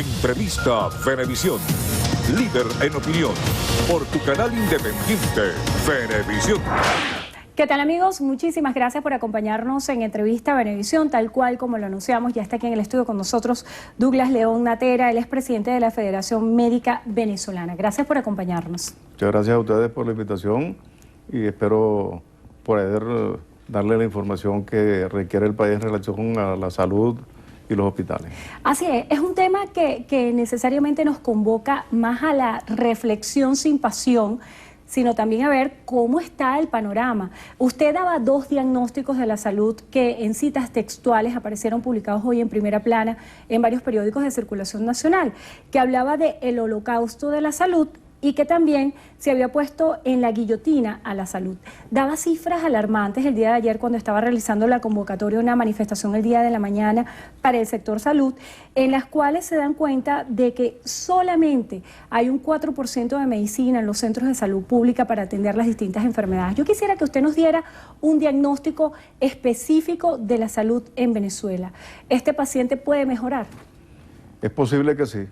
Entrevista Venevisión. Líder en opinión. Por tu canal independiente, Venevisión. ¿Qué tal, amigos? Muchísimas gracias por acompañarnos en Entrevista Venevisión, tal cual como lo anunciamos. Ya está aquí en el estudio con nosotros Douglas León Natera, él es presidente de la Federación Médica Venezolana. Gracias por acompañarnos. Muchas gracias a ustedes por la invitación y espero poder darle la información que requiere el país en relación a la salud y los hospitales. Así es un tema que necesariamente nos convoca más a la reflexión sin pasión, sino también a ver cómo está el panorama. Usted daba dos diagnósticos de la salud que en citas textuales aparecieron publicados hoy en primera plana en varios periódicos de circulación nacional, que hablaba de el holocausto de la salud y que también se había puesto en la guillotina a la salud. Daba cifras alarmantes el día de ayer cuando estaba realizando la convocatoria de una manifestación el día de la mañana para el sector salud, en las cuales se dan cuenta de que solamente hay un 4% de medicina en los centros de salud pública para atender las distintas enfermedades. Yo quisiera que usted nos diera un diagnóstico específico de la salud en Venezuela. ¿Este paciente puede mejorar? Es posible que sí.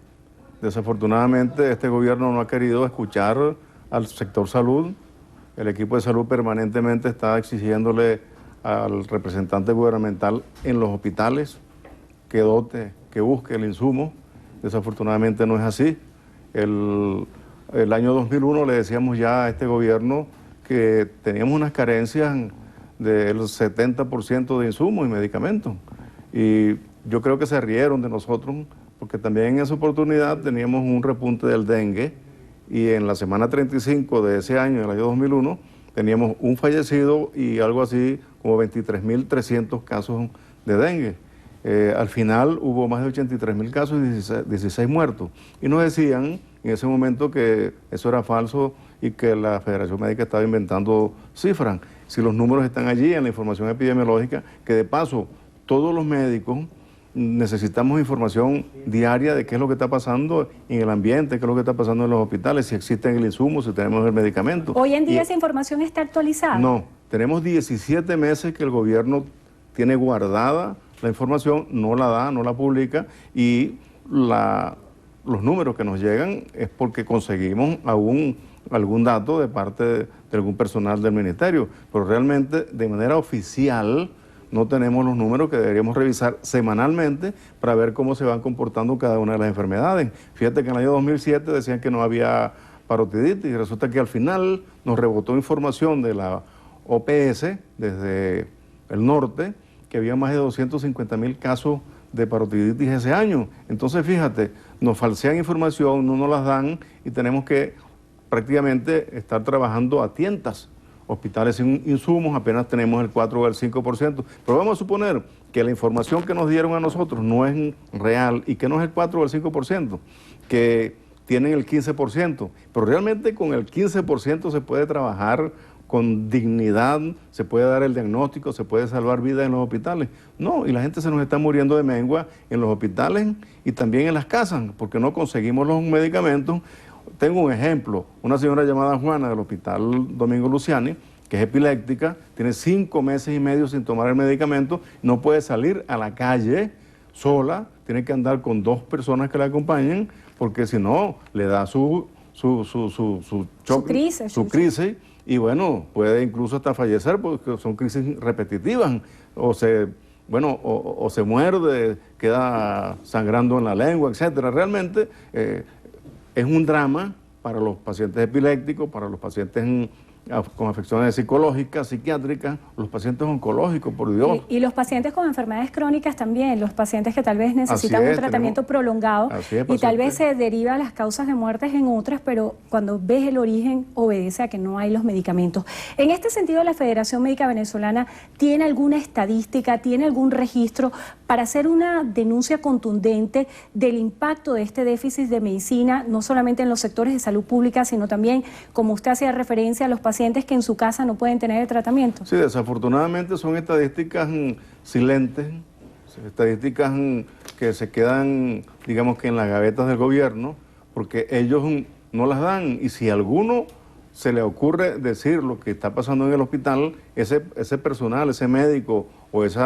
Desafortunadamente, este gobierno no ha querido escuchar al sector salud. El equipo de salud permanentemente está exigiéndole al representante gubernamental en los hospitales que dote, que busque el insumo. Desafortunadamente no es así. El año 2001 le decíamos ya a este gobierno que teníamos unas carencias del 70% de insumos y medicamentos. Y yo creo que se rieron de nosotros, porque también en esa oportunidad teníamos un repunte del dengue y en la semana 35 de ese año, el año 2001, teníamos un fallecido y algo así como 23.300 casos de dengue. Al final hubo más de 83.000 casos y 16 muertos. Y nos decían en ese momento que eso era falso y que la Federación Médica estaba inventando cifras. Si los números están allí en la información epidemiológica, que de paso todos los médicos necesitamos información diaria de qué es lo que está pasando en el ambiente, qué es lo que está pasando en los hospitales, si existen el insumo, si tenemos el medicamento. ¿Hoy en día esa información está actualizada? No, tenemos 17 meses que el gobierno tiene guardada la información, no la da, no la publica, y los números que nos llegan es porque conseguimos algún dato de parte de algún personal del ministerio, pero realmente de manera oficial no tenemos los números que deberíamos revisar semanalmente para ver cómo se van comportando cada una de las enfermedades. Fíjate que en el año 2007 decían que no había parotiditis y resulta que al final nos rebotó información de la OPS desde el norte que había más de 250.000 casos de parotiditis ese año. Entonces fíjate, nos falsean información, no nos las dan y tenemos que prácticamente estar trabajando a tientas. Hospitales sin insumos, apenas tenemos el 4 o el 5%, pero vamos a suponer que la información que nos dieron a nosotros no es real y que no es el 4 o el 5%, que tienen el 15%, pero realmente con el 15% se puede trabajar con dignidad, se puede dar el diagnóstico, se puede salvar vidas en los hospitales. No, y la gente se nos está muriendo de mengua en los hospitales y también en las casas, porque no conseguimos los medicamentos. Tengo un ejemplo, una señora llamada Juana del Hospital Domingo Luciani, que es epiléptica, tiene 5 meses y medio sin tomar el medicamento, no puede salir a la calle sola, tiene que andar con 2 personas que la acompañen, porque si no, le da su crisis, y bueno, puede incluso hasta fallecer, porque son crisis repetitivas, o se muerde, queda sangrando en la lengua, etcétera. Realmente es un drama para los pacientes epilépticos, para los pacientes con afecciones psicológicas, psiquiátricas, los pacientes oncológicos, por Dios. Y los pacientes con enfermedades crónicas también, los pacientes que tal vez necesitan un tratamiento prolongado y tal vez se deriva las causas de muertes en otras, pero cuando ves el origen obedece a que no hay los medicamentos. En este sentido, la Federación Médica Venezolana ¿tiene alguna estadística, tiene algún registro para hacer una denuncia contundente del impacto de este déficit de medicina, no solamente en los sectores de salud pública, sino también, como usted hacía referencia, a los pacientes que en su casa no pueden tener el tratamiento? Sí, desafortunadamente son estadísticas silentes, estadísticas que se quedan, digamos que en las gavetas del gobierno, porque ellos no las dan, y si a alguno se le ocurre decir lo que está pasando en el hospital, ese personal, ese médico o ese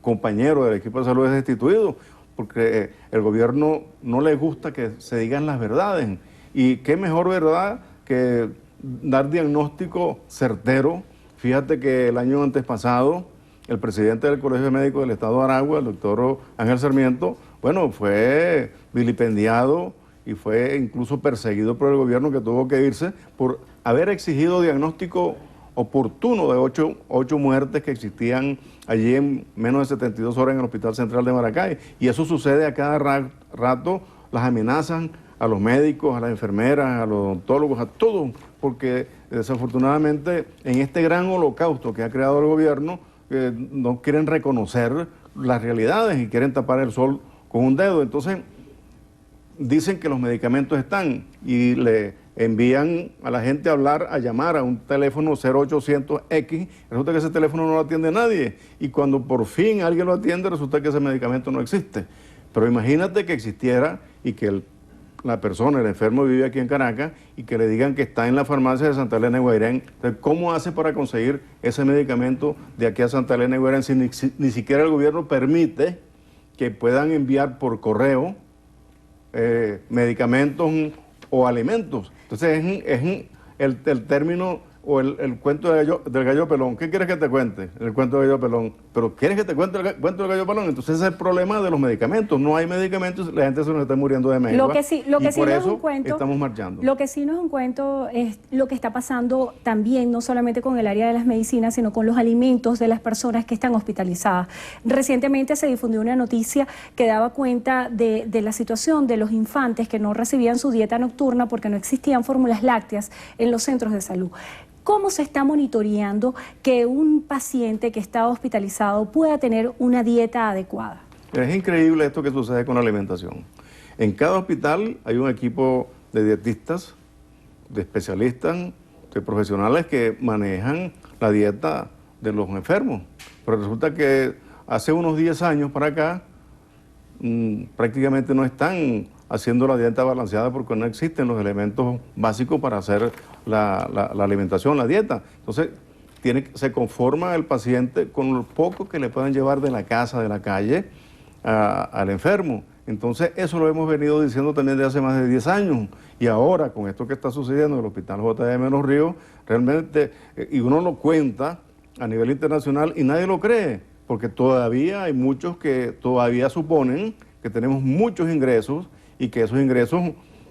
compañero del equipo de salud es destituido, porque el gobierno no le gusta que se digan las verdades. Y qué mejor verdad que dar diagnóstico certero. Fíjate que el año antes pasado, el presidente del Colegio Médico del Estado de Aragua, el doctor Ángel Sarmiento, bueno, fue vilipendiado y fue incluso perseguido por el gobierno, que tuvo que irse por haber exigido diagnóstico oportuno de 8 muertes que existían allí en menos de 72 horas en el Hospital Central de Maracay. Y eso sucede a cada rato, las amenazan a los médicos, a las enfermeras, a los odontólogos, a todos, porque desafortunadamente en este gran holocausto que ha creado el gobierno, no quieren reconocer las realidades y quieren tapar el sol con un dedo. Entonces dicen que los medicamentos están y le envían a la gente a hablar, a llamar a un teléfono 0800X, resulta que ese teléfono no lo atiende nadie, y cuando por fin alguien lo atiende, resulta que ese medicamento no existe. Pero imagínate que existiera y que la persona, el enfermo, vive aquí en Caracas y que le digan que está en la farmacia de Santa Elena de Guairén. Entonces, ¿cómo hace para conseguir ese medicamento de aquí a Santa Elena de Guairén si ni siquiera el gobierno permite que puedan enviar por correo medicamentos o alimentos? Entonces el término o el cuento del gallo pelón. ¿Qué quieres que te cuente? El cuento del gallo pelón. Pero ¿quieres que te cuente el cuento del gallo pelón? Entonces ese es el problema de los medicamentos. No hay medicamentos, la gente se nos está muriendo de mengua. Lo que sí no es un cuento, estamos marchando. Lo que sí no es un cuento es lo que está pasando también, no solamente con el área de las medicinas, sino con los alimentos de las personas que están hospitalizadas. Recientemente se difundió una noticia que daba cuenta de la situación de los infantes que no recibían su dieta nocturna porque no existían fórmulas lácteas en los centros de salud. ¿Cómo se está monitoreando que un paciente que está hospitalizado pueda tener una dieta adecuada? Es increíble esto que sucede con la alimentación. En cada hospital hay un equipo de dietistas, de especialistas, de profesionales que manejan la dieta de los enfermos. Pero resulta que hace unos 10 años para acá prácticamente no están haciendo la dieta balanceada porque no existen los elementos básicos para hacer la alimentación, la dieta. Entonces, se conforma el paciente con lo poco que le puedan llevar de la casa, de la calle, al enfermo. Entonces, eso lo hemos venido diciendo también desde hace más de 10 años. Y ahora, con esto que está sucediendo en el Hospital JM Los Ríos, realmente, y uno lo cuenta a nivel internacional y nadie lo cree, porque todavía hay muchos que todavía suponen que tenemos muchos ingresos y que esos ingresos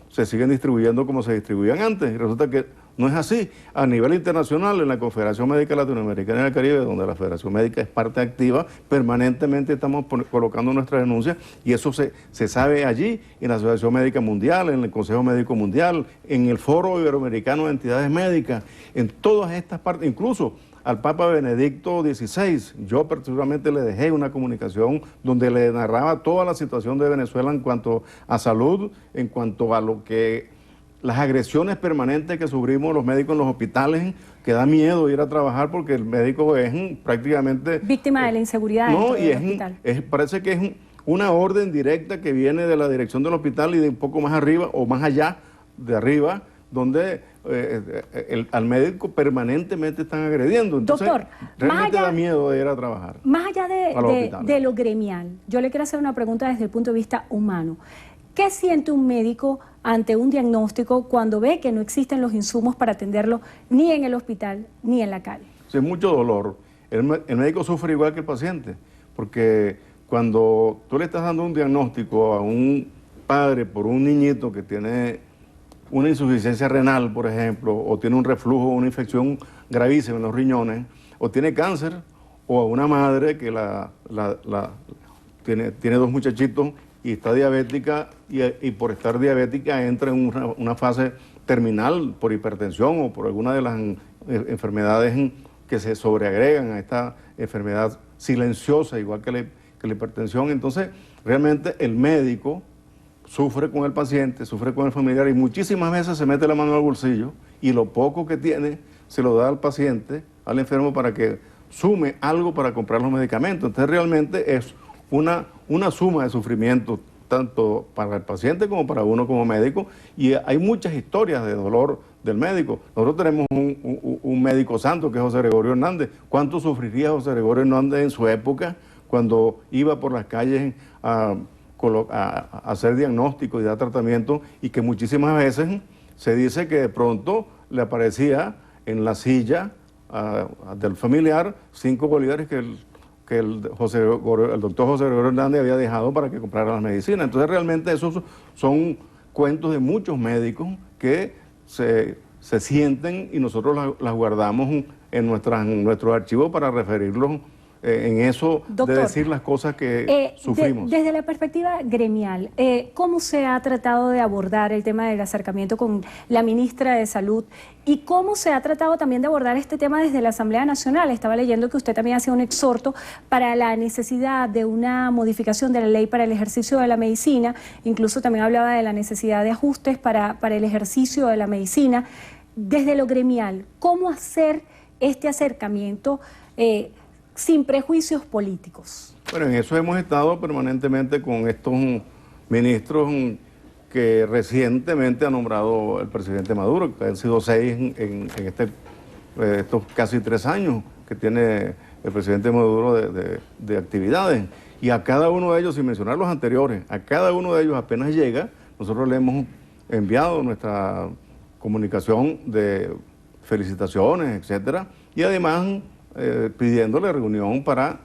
se siguen distribuyendo como se distribuían antes. Y resulta que no es así. A nivel internacional, en la Confederación Médica Latinoamericana y del Caribe, donde la Federación Médica es parte activa, permanentemente estamos colocando nuestras denuncias y eso se sabe allí, en la Asociación Médica Mundial, en el Consejo Médico Mundial, en el Foro Iberoamericano de Entidades Médicas, en todas estas partes, incluso al Papa Benedicto XVI. Yo personalmente le dejé una comunicación donde le narraba toda la situación de Venezuela en cuanto a salud, en cuanto a lo que las agresiones permanentes que sufrimos los médicos en los hospitales, que da miedo ir a trabajar porque el médico es prácticamente víctima de la inseguridad. No, y parece que es una orden directa que viene de la dirección del hospital y de un poco más arriba o más allá de arriba, donde al médico permanentemente están agrediendo. Entonces, doctor, realmente da miedo de ir a trabajar. Más allá de lo gremial, yo le quiero hacer una pregunta desde el punto de vista humano. ¿Qué siente un médico ante un diagnóstico cuando ve que no existen los insumos para atenderlo ni en el hospital ni en la calle? Sí, mucho dolor. El médico sufre igual que el paciente, porque cuando tú le estás dando un diagnóstico a un padre por un niñito que tiene una insuficiencia renal, por ejemplo, o tiene un reflujo, una infección gravísima en los riñones, o tiene cáncer, o a una madre que tiene 2 muchachitos y está diabética y por estar diabética entra en una fase terminal por hipertensión o por alguna de las enfermedades que se sobreagregan a esta enfermedad silenciosa, igual que la hipertensión. Entonces, realmente el médico sufre con el paciente, sufre con el familiar y muchísimas veces se mete la mano al bolsillo y lo poco que tiene se lo da al paciente, al enfermo, para que sume algo para comprar los medicamentos. Entonces realmente es una suma de sufrimiento tanto para el paciente como para uno como médico, y hay muchas historias de dolor del médico. Nosotros tenemos un médico santo que es José Gregorio Hernández. ¿Cuánto sufriría José Gregorio Hernández en su época cuando iba por las calles hacer diagnóstico y dar tratamiento, y que muchísimas veces se dice que de pronto le aparecía en la silla del familiar 5 bolívares que el doctor José Gregorio Hernández había dejado para que comprara las medicinas. Entonces realmente esos son cuentos de muchos médicos que se sienten, y nosotros las guardamos en nuestros archivos para referirlos en eso. Doctor, de decir las cosas que sufrimos. Desde la perspectiva gremial, ¿cómo se ha tratado de abordar el tema del acercamiento con la ministra de Salud? ¿Y cómo se ha tratado también de abordar este tema desde la Asamblea Nacional? Estaba leyendo que usted también hacía un exhorto para la necesidad de una modificación de la ley para el ejercicio de la medicina. Incluso también hablaba de la necesidad de ajustes para el ejercicio de la medicina. Desde lo gremial, ¿cómo hacer este acercamiento sin prejuicios políticos? Bueno, en eso hemos estado permanentemente con estos ministros que recientemente ha nombrado el presidente Maduro, que han sido 6 en estos casi 3 años que tiene el presidente Maduro de actividades. Y a cada uno de ellos, sin mencionar los anteriores, a cada uno de ellos apenas llega, nosotros le hemos enviado nuestra comunicación de felicitaciones, etcétera, y además pidiéndole reunión para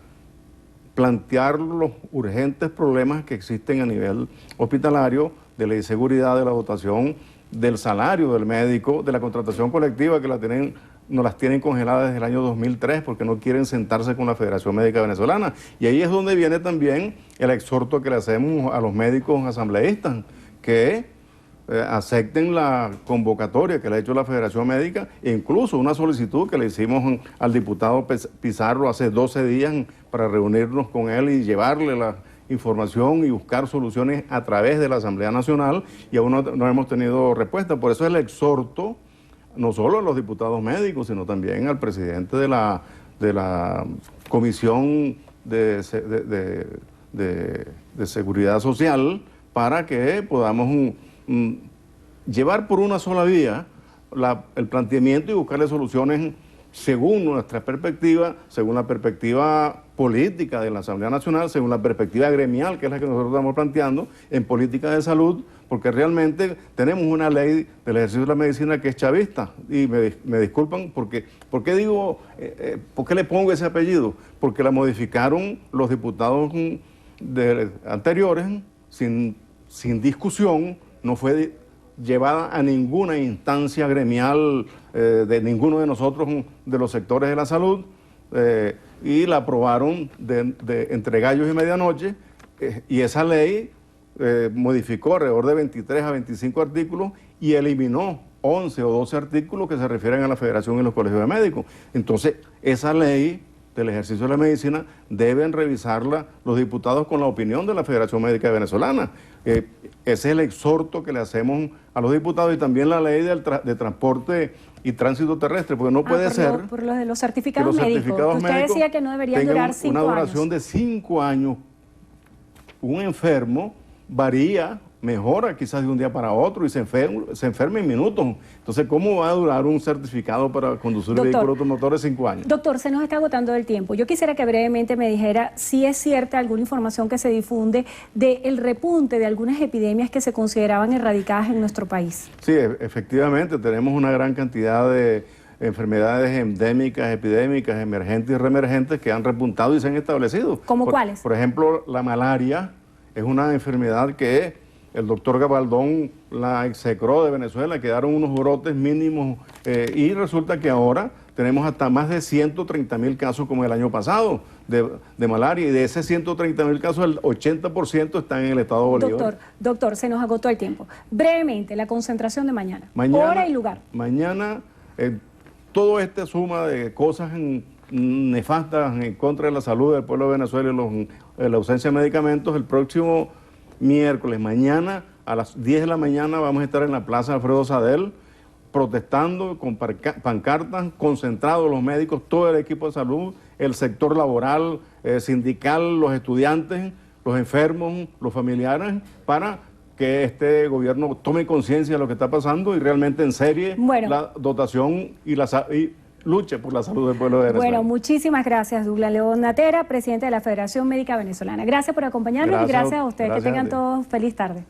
plantear los urgentes problemas que existen a nivel hospitalario, de la inseguridad, de la dotación, del salario del médico, de la contratación colectiva que nos las tienen congeladas desde el año 2003 porque no quieren sentarse con la Federación Médica Venezolana. Y ahí es donde viene también el exhorto que le hacemos a los médicos asambleístas, que acepten la convocatoria que le ha hecho la Federación Médica, e incluso una solicitud que le hicimos al diputado Pizarro hace 12 días para reunirnos con él y llevarle la información y buscar soluciones a través de la Asamblea Nacional, y aún no hemos tenido respuesta. Por eso el exhorto, no solo a los diputados médicos, sino también al presidente de la Comisión de Seguridad Social, para que podamos llevar por una sola vía el planteamiento y buscarle soluciones según nuestra perspectiva, según la perspectiva política de la Asamblea Nacional, según la perspectiva gremial, que es la que nosotros estamos planteando en política de salud, porque realmente tenemos una ley del ejercicio de la medicina que es chavista, y me disculpan, ¿por qué le pongo ese apellido? Porque la modificaron los diputados anteriores sin discusión, no fue llevada a ninguna instancia gremial de ninguno de nosotros, de los sectores de la salud, y la aprobaron entre gallos y medianoche, y esa ley modificó alrededor de 23 a 25 artículos y eliminó 11 o 12 artículos que se refieren a la Federación y los colegios de médicos. Entonces, esa ley del ejercicio de la medicina deben revisarla los diputados con la opinión de la Federación Médica Venezolana. Ese es el exhorto que le hacemos a los diputados, y también la ley de transporte y tránsito terrestre, porque no puede ser por lo de los certificados médicos. Usted decía que no deberían durar 5 años. Una duración de 5 años. Un enfermo varía, mejora quizás de un día para otro y se enferma en minutos. Entonces, ¿cómo va a durar un certificado para conducir vehículos automotores 5 años? Doctor, se nos está agotando el tiempo. Yo quisiera que brevemente me dijera si es cierta alguna información que se difunde del repunte de algunas epidemias que se consideraban erradicadas en nuestro país. Sí, efectivamente, tenemos una gran cantidad de enfermedades endémicas, epidémicas, emergentes y reemergentes que han repuntado y se han establecido. ¿Cómo cuáles? Por ejemplo, la malaria es una enfermedad que el doctor Gabaldón la execró de Venezuela, quedaron unos brotes mínimos y resulta que ahora tenemos hasta más de 130.000 casos como el año pasado de malaria, y de esos 130.000 casos el 80% están en el estado de Bolívar. Doctor, se nos agotó el tiempo. Brevemente, la concentración de mañana hora y lugar. Mañana, toda esta suma de cosas nefastas en contra de la salud del pueblo de Venezuela y la ausencia de medicamentos, el próximo miércoles, mañana a las 10 de la mañana vamos a estar en la Plaza Alfredo Sadel protestando con pancartas, concentrados los médicos, todo el equipo de salud, el sector laboral, sindical, los estudiantes, los enfermos, los familiares, para que este gobierno tome conciencia de lo que está pasando y realmente en serie la dotación y luche por la salud del pueblo de Venezuela. Bueno, muchísimas gracias, Douglas León Natera, presidente de la Federación Médica Venezolana. Gracias por acompañarnos y gracias a ustedes. Que tengan todos feliz tarde.